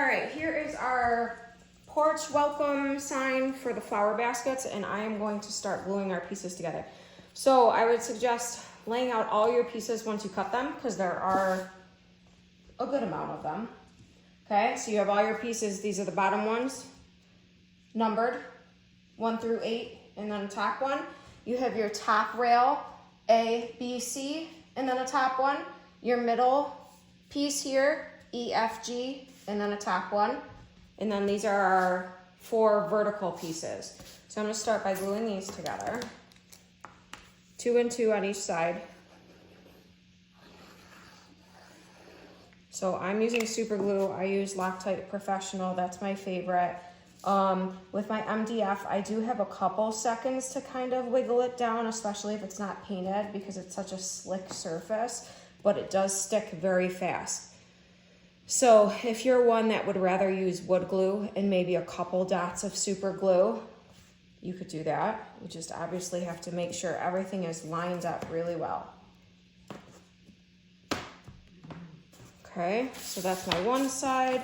right, here is our Porch Welcome sign for the flower baskets, and I am going to start gluing our pieces together. So I would suggest laying out all your pieces once you cut them, because there are a good amount of them. Okay, so you have all your pieces. These are the bottom ones, numbered 1 through 8, and then a top one. You have your top rail, A, B, C, and then a top one. Your middle piece here, E, F, G, and then a top one. And then these are our 4 vertical pieces. So I'm gonna start by gluing these together. 2 and 2 on each side. So I'm using super glue. I use Loctite Professional, that's my favorite. With my MDF, I do have a couple seconds to kind of wiggle it down, especially if it's not painted, because it's such a slick surface, but it does stick very fast. So if you're one that would rather use wood glue and maybe a couple dots of super glue, you could do that. You just obviously have to make sure everything is lined up really well. Okay, so that's my one side.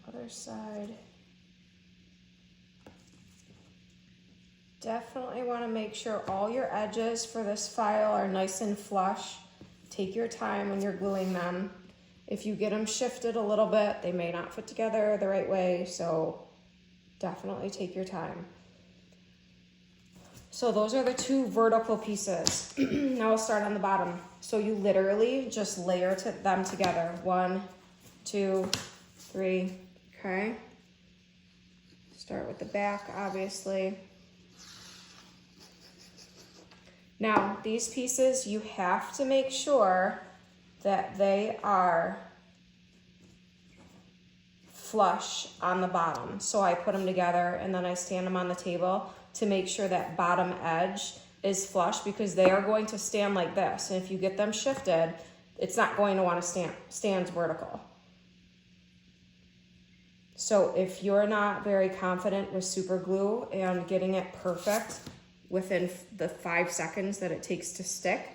Other side. Definitely want to make sure all your edges for this file are nice and flush. Take your time when you're gluing them. If you get them shifted a little bit, they may not fit together the right way, so definitely take your time. So those are the 2 vertical pieces. Now we'll start on the bottom. So you literally just layer them together. 1, 2, 3. Okay, start with the back, obviously. Now, these pieces, you have to make sure that they are flush on the bottom. So I put them together and then I stand them on the table to make sure that bottom edge is flush, because they are going to stand like this. And if you get them shifted, it's not going to want to stand vertical. So if you're not very confident with super glue and getting it perfect within the 5 seconds that it takes to stick,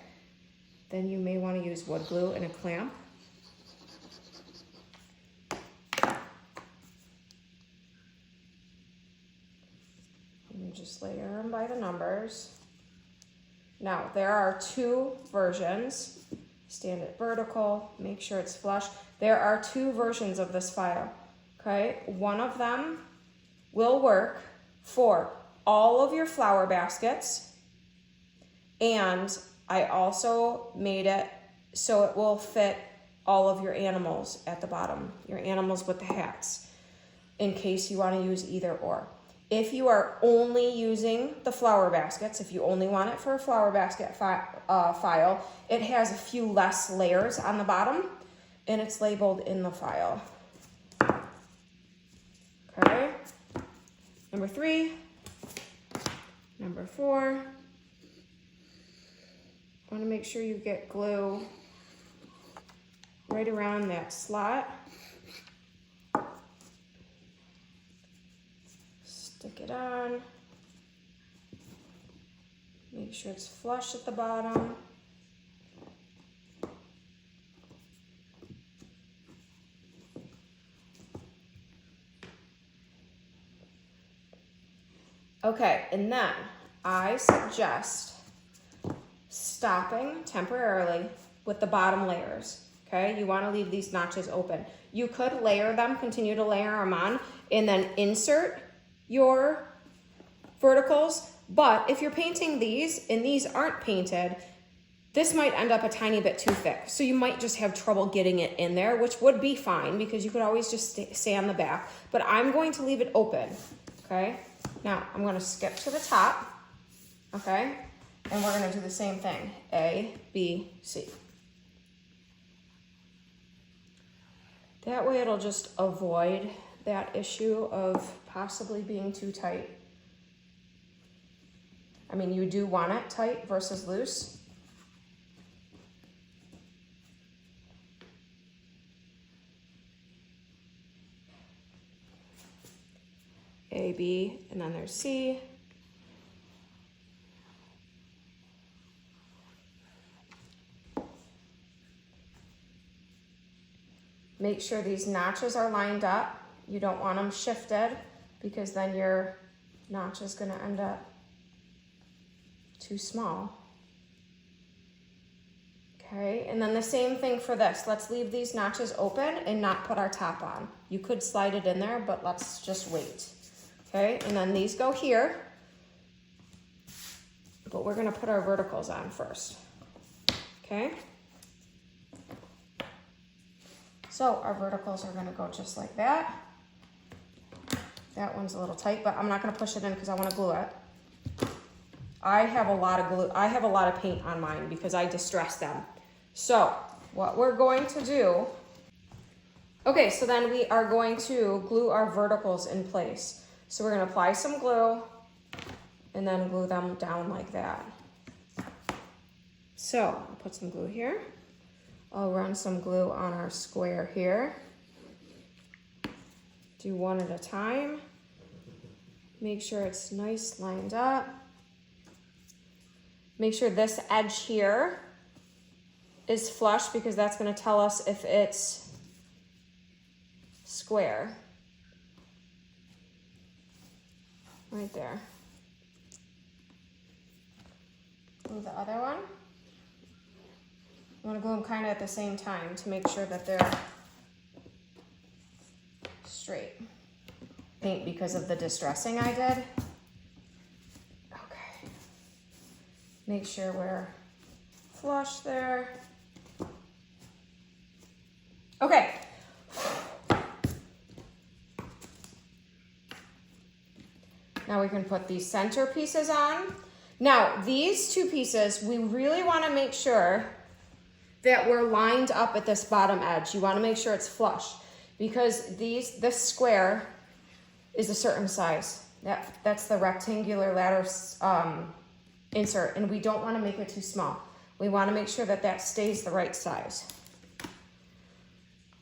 then you may want to use wood glue and a clamp. And you just layer them by the numbers. Now, there are 2 versions. Stand it vertical, make sure it's flush. There are 2 versions of this file. Okay, one of them will work for all of your flower baskets, and I also made it so it will fit all of your animals at the bottom, your animals with the hats, in case you want to use either or. If you are only using the flower baskets, if you only want it for a flower basket file, it has a few less layers on the bottom, and it's labeled in the file. Okay, number 3, number 4. Want to make sure you get glue right around that slot. Stick it on. Make sure it's flush at the bottom. Okay, and then I suggest stopping temporarily with the bottom layers. Okay, you want to leave these notches open. You could layer them, continue to layer them on, and then insert your verticals. But if you're painting these and these aren't painted, this might end up a tiny bit too thick. So you might just have trouble getting it in there, which would be fine because you could always just sand the back. But I'm going to leave it open. Okay. Now, I'm going to skip to the top, okay, and we're going to do the same thing, A, B, C. That way it'll just avoid that issue of possibly being too tight. I mean, you do want it tight versus loose. A, B, and then there's C. Make sure these notches are lined up. You don't want them shifted because then your notch is going to end up too small. Okay, and then the same thing for this. Let's leave these notches open and not put our top on. You could slide it in there, but let's just wait. Okay, and then these go here, but we're gonna put our verticals on first. Okay, so our verticals are gonna go just like that. That one's a little tight, but I'm not gonna push it in because I wanna glue it. I have a lot of glue, I have a lot of paint on mine because I distress them. So what we're going to do, okay, so then we are going to glue our verticals in place. So we're gonna apply some glue and then glue them down like that. So I'll put some glue here. I'll run some glue on our square here. Do one at a time. Make sure it's nice lined up. Make sure this edge here is flush because that's going to tell us if it's square. Right there. Glue the other one. You want to glue them kind of at the same time to make sure that they're straight. Paint because of the distressing I did. Okay. Make sure we're flush there. Okay. Now we can put these center pieces on. Now these two pieces, we really want to make sure that we're lined up at this bottom edge. You want to make sure it's flush because this square is a certain size. That's the rectangular ladder insert, and we don't want to make it too small. We want to make sure that that stays the right size.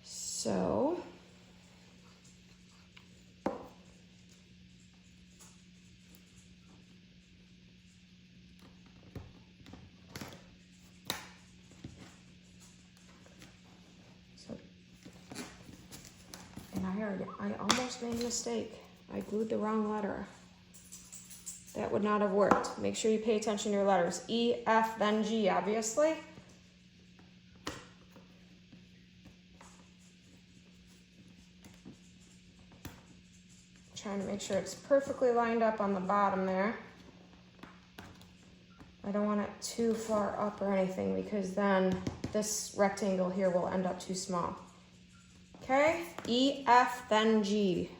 So I almost made a mistake. I glued the wrong letter. That would not have worked. Make sure you pay attention to your letters. E, F, then G, obviously. Trying to make sure it's perfectly lined up on the bottom there. I don't want it too far up or anything because then this rectangle here will end up too small. Okay, E, F, then G.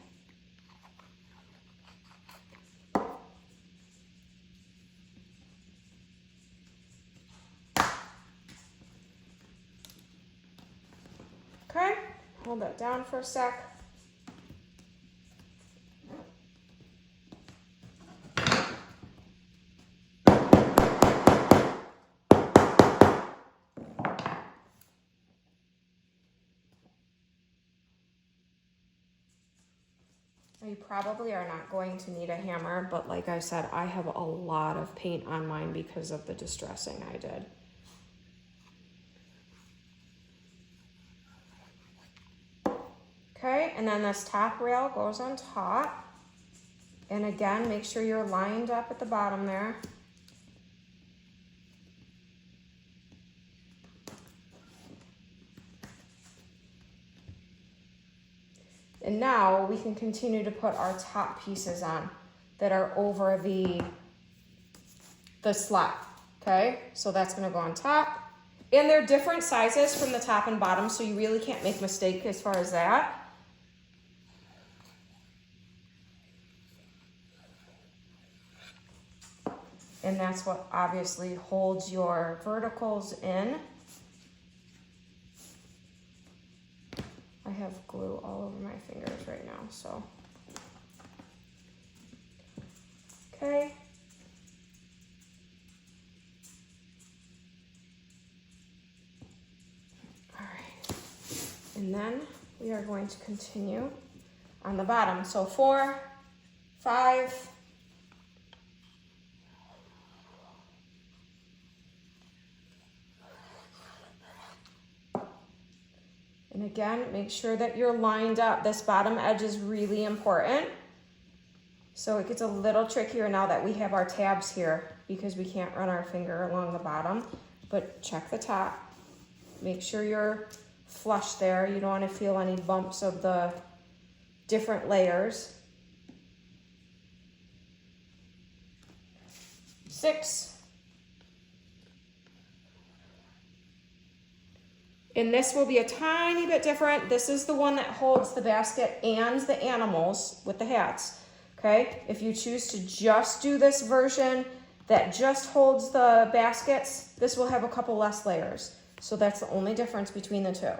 Okay, hold that down for a sec. You probably are not going to need a hammer, but like I said, I have a lot of paint on mine because of the distressing I did. Okay, and then this top rail goes on top. And again, make sure you're lined up at the bottom there. And now we can continue to put our top pieces on that are over the slot, okay? So that's gonna go on top. And they're different sizes from the top and bottom, so you really can't make a mistake as far as that. And that's what obviously holds your verticals in. I have glue all over my fingers right now, so. Okay. All right. And then we are going to continue on the bottom. So 4, 5, and again, make sure that you're lined up. This bottom edge is really important. So it gets a little trickier now that we have our tabs here because we can't run our finger along the bottom, but check the top. Make sure you're flush there. You don't want to feel any bumps of the different layers. 6. And this will be a tiny bit different. This is the one that holds the basket and the animals with the hats, okay? If you choose to just do this version that just holds the baskets, this will have a couple less layers. So that's the only difference between the two.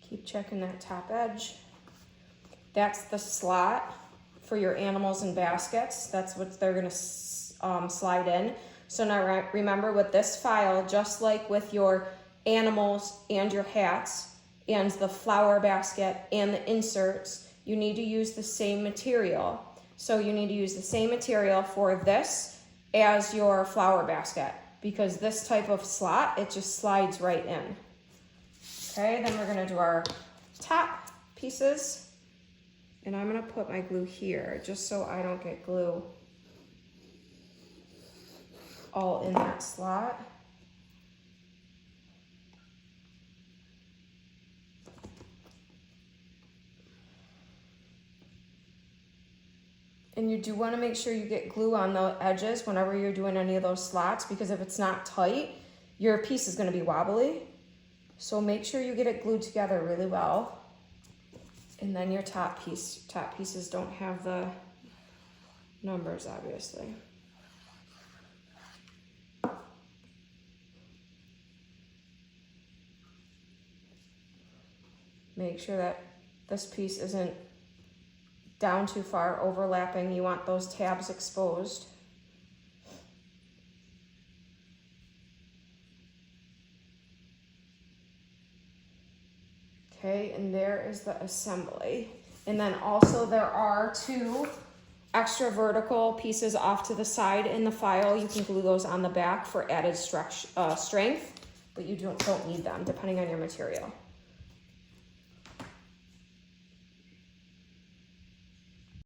Keep checking that top edge. That's the slot for your animals and baskets. That's what they're gonna slide in. So now remember with this file, just like with your animals and your hats and the flower basket and the inserts, you need to use the same material. So you need to use the same material for this as your flower basket because this type of slot, it just slides right in. Okay, then we're gonna do our top pieces. And I'm gonna put my glue here just so I don't get glue all in that slot. And you do wanna make sure you get glue on the edges whenever you're doing any of those slots because if it's not tight, your piece is gonna be wobbly. So make sure you get it glued together really well. And then your top pieces don't have the numbers, obviously. Make sure that this piece isn't down too far, overlapping. You want those tabs exposed. Okay, and there is the assembly. And then also there are 2 extra vertical pieces off to the side in the file. You can glue those on the back for added strength, but you don't need them depending on your material.